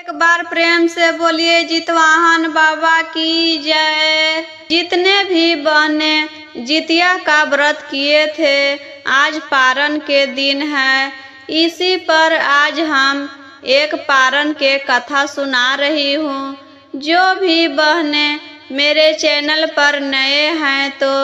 एक बार प्रेम से बोलिए जितवाहन बाबा की जय। जितने भी बहनें जितिया का व्रत किए थे, आज पारण के दिन है। इसी पर आज हम एक पारण के कथा सुना रही हूँ। जो भी बहनें मेरे चैनल पर नए हैं तो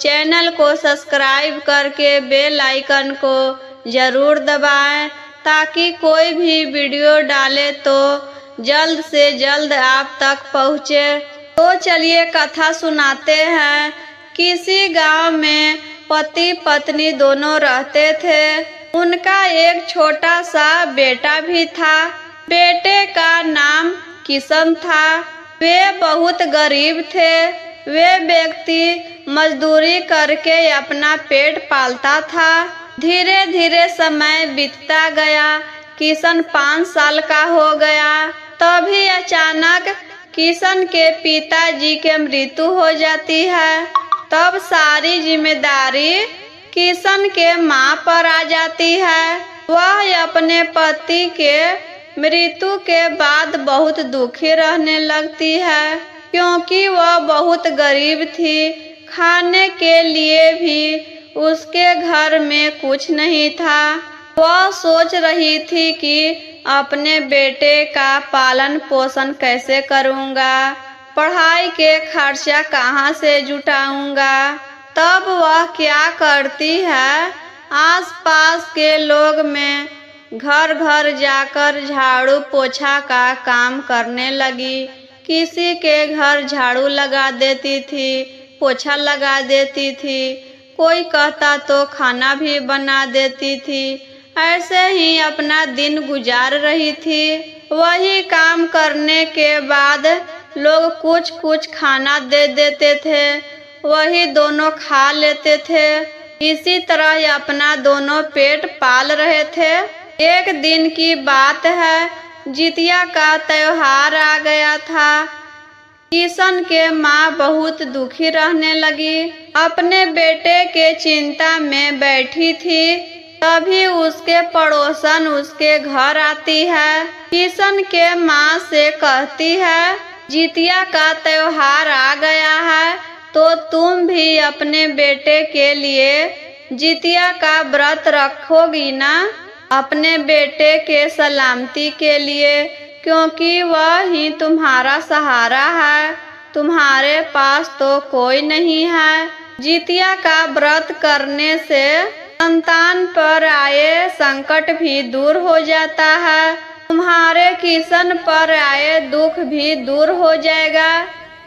चैनल को सब्सक्राइब करके बेल आइकन को ज़रूर दबाएं, ताकि कोई भी वीडियो डाले तो जल्द से जल्द आप तक पहुँचे। तो चलिए कथा सुनाते हैं। किसी गांव में पति पत्नी दोनों रहते थे। उनका एक छोटा सा बेटा भी था। बेटे का नाम किशन था। वे बहुत गरीब थे। वे व्यक्ति मजदूरी करके अपना पेट पालता था। धीरे धीरे समय बीतता गया। किशन 5 साल का हो गया। तभी अचानक किशन के पिताजी के मृत्यु हो जाती है। तब सारी जिम्मेदारी किशन के माँ पर आ जाती है। वह अपने पति के मृत्यु के बाद बहुत दुखी रहने लगती है, क्योंकि वह बहुत गरीब थी। खाने के लिए भी उसके घर में कुछ नहीं था। वह सोच रही थी कि अपने बेटे का पालन पोषण कैसे करूँगा, पढ़ाई के खर्चा कहाँ से जुटाऊँगा। तब वह क्या करती है, आसपास के लोग में घर घर जाकर झाड़ू पोछा का काम करने लगी। किसी के घर झाड़ू लगा देती थी, पोछा लगा देती थी, कोई कहता तो खाना भी बना देती थी। ऐसे ही अपना दिन गुजार रही थी। वही काम करने के बाद लोग कुछ कुछ खाना दे देते थे, वही दोनों खा लेते थे। इसी तरह अपना दोनों पेट पाल रहे थे। एक दिन की बात है, जितिया का त्योहार आ गया था। किशन के माँ बहुत दुखी रहने लगी। अपने बेटे के चिंता में बैठी थी। तभी उसके पड़ोसन उसके घर आती है। किशन के माँ से कहती है, जितिया का त्योहार आ गया है तो तुम भी अपने बेटे के लिए जितिया का व्रत रखोगी ना, अपने बेटे के सलामती के लिए, क्योंकि वह ही तुम्हारा सहारा है। तुम्हारे पास तो कोई नहीं है। जितिया का व्रत करने से संतान पर आए संकट भी दूर हो जाता है। तुम्हारे किशन पर आए दुख भी दूर हो जाएगा।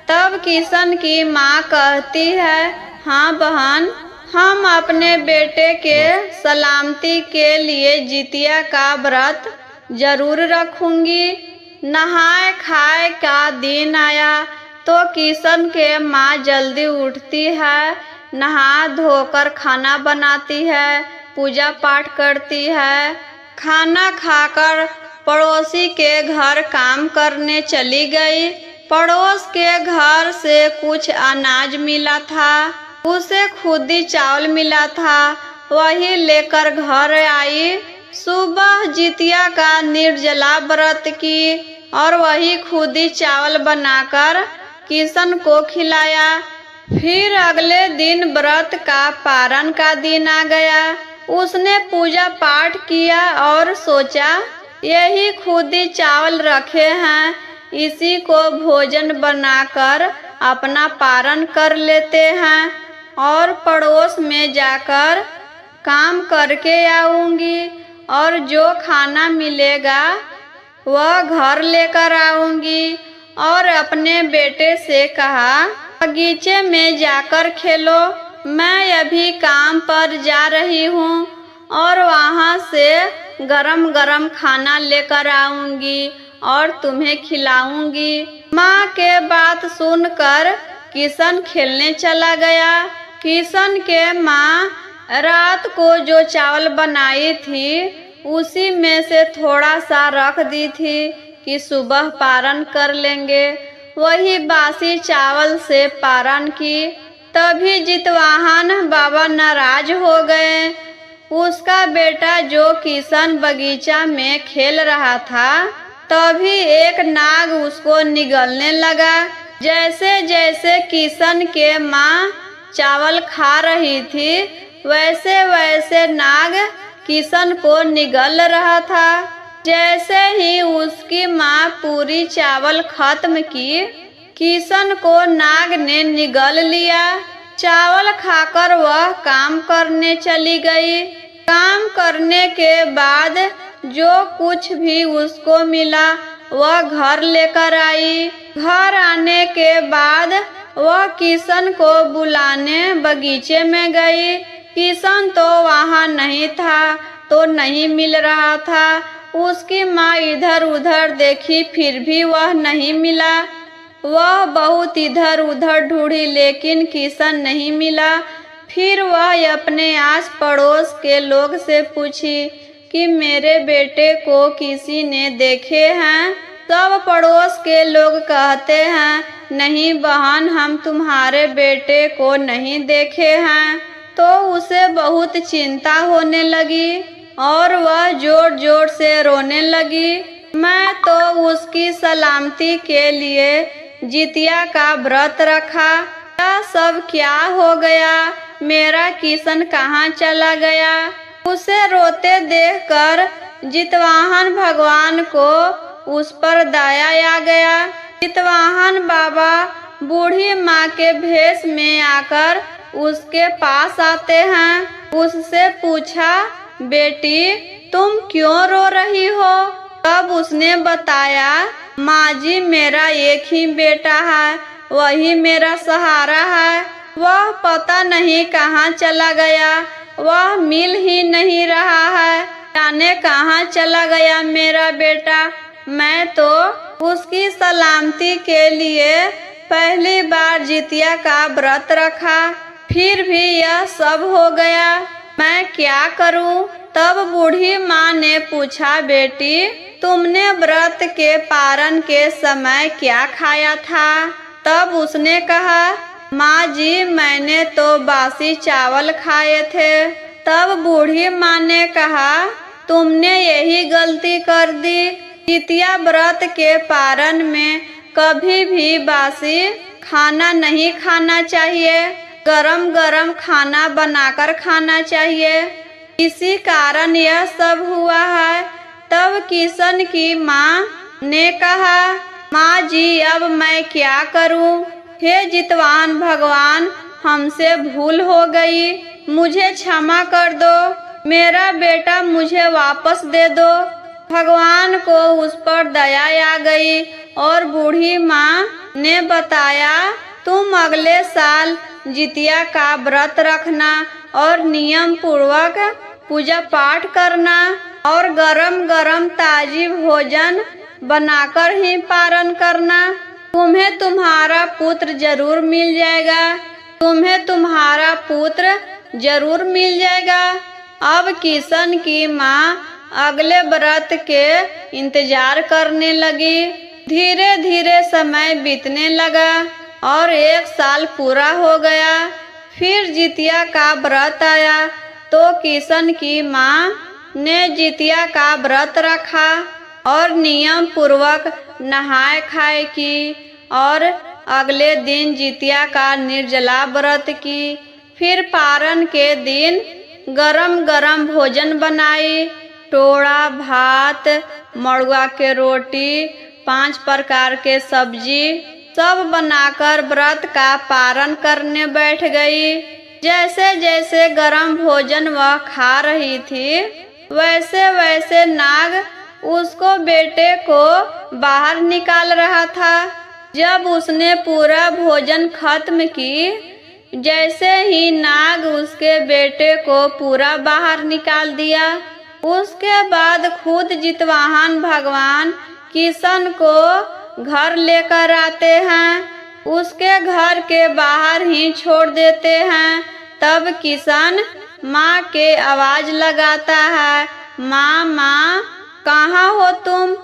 तब किशन की माँ कहती है, हाँ बहन, हम अपने बेटे के सलामती के लिए जितिया का व्रत जरूर रखूंगी। नहाए खाए का दिन आया तो किशन के माँ जल्दी उठती है, नहा धोकर खाना बनाती है, पूजा पाठ करती है। खाना खाकर पड़ोसी के घर काम करने चली गई। पड़ोस के घर से कुछ अनाज मिला था। उसे खुदी चावल मिला था, वही लेकर घर आई। सुबह जितिया का निर्जला व्रत की और वही खुदी चावल बनाकर किशन को खिलाया। फिर अगले दिन व्रत का पारण का दिन आ गया। उसने पूजा पाठ किया और सोचा, यही खुदी चावल रखे हैं, इसी को भोजन बनाकर अपना पारण कर लेते हैं और पड़ोस में जाकर काम करके आऊंगी और जो खाना मिलेगा वह घर लेकर आऊंगी। और अपने बेटे से कहा, बगीचे में जाकर खेलो, मैं अभी काम पर जा रही हूँ और वहाँ से गरम गरम खाना लेकर आऊंगी और तुम्हें खिलाऊंगी। माँ के बात सुनकर किशन खेलने चला गया। किशन के माँ रात को जो चावल बनाई थी उसी में से थोड़ा सा रख दी थी कि सुबह पारण कर लेंगे। वही बासी चावल से पारण की। तभी जितवाहन बाबा नाराज हो गए। उसका बेटा जो किशन बगीचा में खेल रहा था तभी एक नाग उसको निगलने लगा। जैसे जैसे किशन के माँ चावल खा रही थी, वैसे वैसे नाग किशन को निगल रहा था। जैसे ही उसकी माँ पूरी चावल खत्म की, किशन को नाग ने निगल लिया। चावल खाकर वह काम करने चली गई। काम करने के बाद जो कुछ भी उसको मिला वह घर लेकर आई। घर आने के बाद वह किशन को बुलाने बगीचे में गई। किशन तो वहाँ नहीं था, तो नहीं मिल रहा था। उसकी माँ इधर उधर देखी, फिर भी वह नहीं मिला। वह बहुत इधर उधर ढूंढी, लेकिन किशन नहीं मिला। फिर वह अपने आस पड़ोस के लोग से पूछी कि मेरे बेटे को किसी ने देखे हैं। सब पड़ोस के लोग कहते हैं, नहीं बहन, हम तुम्हारे बेटे को नहीं देखे हैं। तो उसे बहुत चिंता होने लगी और वह जोर जोर से रोने लगी। मैं तो उसकी सलामती के लिए जितिया का व्रत रखा। यह सब क्या हो गया? मेरा किशन कहाँ चला गया? उसे रोते देखकर जितवाहन भगवान को उस पर दया आ गया। जितवाहन बाबा बूढ़ी माँ के भेष में आकर उसके पास आते हैं। उससे पूछा, बेटी तुम क्यों रो रही हो? तब उसने बताया, माँ जी, मेरा एक ही बेटा है, वही मेरा सहारा है। वह पता नहीं कहाँ चला गया, वह मिल ही नहीं रहा है। जाने कहाँ चला गया मेरा बेटा। मैं तो उसकी सलामती के लिए पहली बार जितिया का व्रत रखा, फिर भी यह सब हो गया। मैं क्या करूं? तब बूढ़ी माँ ने पूछा, बेटी तुमने व्रत के पारण के समय क्या खाया था? तब उसने कहा, माँ जी, मैंने तो बासी चावल खाए थे। तब बूढ़ी माँ ने कहा, तुमने यही गलती कर दी। जितिया व्रत के पारण में कभी भी बासी खाना नहीं खाना चाहिए, गरम गरम खाना बनाकर खाना चाहिए। इसी कारण यह सब हुआ है। तब किशन की माँ ने कहा, माँ जी, अब मैं क्या करूं? हे जितवान भगवान, हमसे भूल हो गई, मुझे क्षमा कर दो। मेरा बेटा मुझे वापस दे दो। भगवान को उस पर दया आ गई और बूढ़ी माँ ने बताया, तुम अगले साल जितिया का व्रत रखना और नियम पूर्वक पूजा पाठ करना और गरम गरम ताजी भोजन बनाकर ही पारण करना। तुम्हें तुम्हारा पुत्र जरूर मिल जाएगा। तुम्हें तुम्हारा पुत्र जरूर मिल जाएगा। अब किशन की माँ अगले व्रत के इंतजार करने लगी। धीरे धीरे समय बीतने लगा और एक साल पूरा हो गया। फिर जितिया का व्रत आया तो किशन की माँ ने जितिया का व्रत रखा और नियम पूर्वक नहाए खाए की और अगले दिन जितिया का निर्जला व्रत की। फिर पारण के दिन गरम गरम भोजन बनाई, टोड़ा भात, मड़ुआ के रोटी, 5 प्रकार के सब्जी सब बनाकर व्रत का पारण करने बैठ गई। जैसे जैसे गरम भोजन वह खा रही थी, वैसे वैसे नाग उसको बेटे को बाहर निकाल रहा था। जब उसने पूरा भोजन खत्म की, जैसे ही नाग उसके बेटे को पूरा बाहर निकाल दिया, उसके बाद खुद जितवाहन भगवान किशन को घर लेकर आते हैं। उसके घर के बाहर ही छोड़ देते हैं। तब किशन माँ के आवाज लगाता है, माँ माँ कहाँ हो तुम?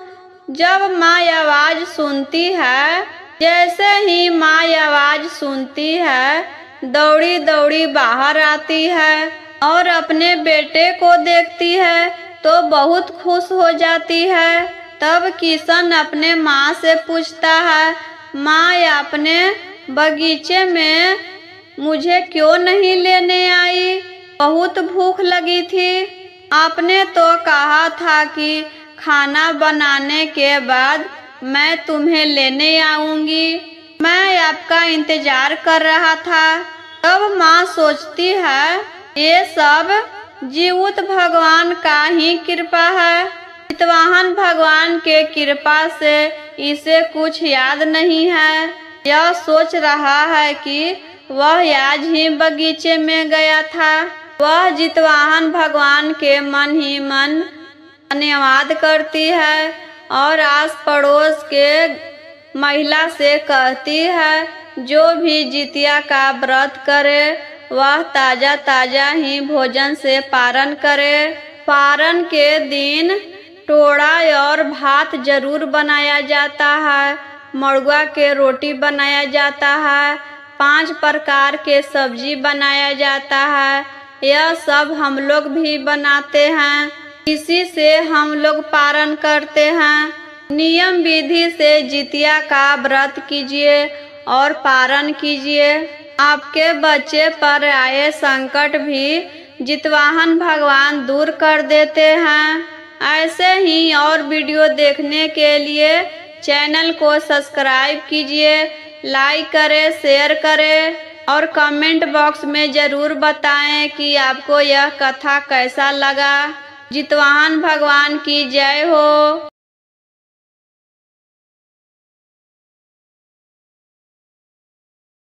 जब माँ आवाज सुनती है, जैसे ही माँ आवाज सुनती है, दौड़ी दौड़ी बाहर आती है और अपने बेटे को देखती है तो बहुत खुश हो जाती है। तब किशन अपने माँ से पूछता है, माँ अपने बगीचे में मुझे क्यों नहीं लेने आई? बहुत भूख लगी थी। आपने तो कहा था कि खाना बनाने के बाद मैं तुम्हें लेने आऊंगी। मैं आपका इंतजार कर रहा था। तब माँ सोचती है, ये सब जीवित भगवान का ही कृपा है। जितवाहन भगवान के कृपा से इसे कुछ याद नहीं है। यह सोच रहा है कि वह आज ही बगीचे में गया था। वह जितवाहन भगवान के मन ही मन धन्यवाद करती है और आस पड़ोस के महिला से कहती है, जो भी जितिया का व्रत करे वह ताजा ताजा ही भोजन से पारण करे। पारण के दिन टोड़ा और भात जरूर बनाया जाता है। मड़ुआ के रोटी बनाया जाता है। 5 प्रकार के सब्जी बनाया जाता है। यह सब हम लोग भी बनाते हैं। इसी से हम लोग पारण करते हैं। नियम विधि से जितिया का व्रत कीजिए और पारण कीजिए। आपके बच्चे पर आए संकट भी जितवाहन भगवान दूर कर देते हैं। ऐसे ही और वीडियो देखने के लिए चैनल को सब्सक्राइब कीजिए, लाइक करें, शेयर करें और कमेंट बॉक्स में ज़रूर बताएं कि आपको यह कथा कैसा लगा। जितवाहन भगवान की जय हो।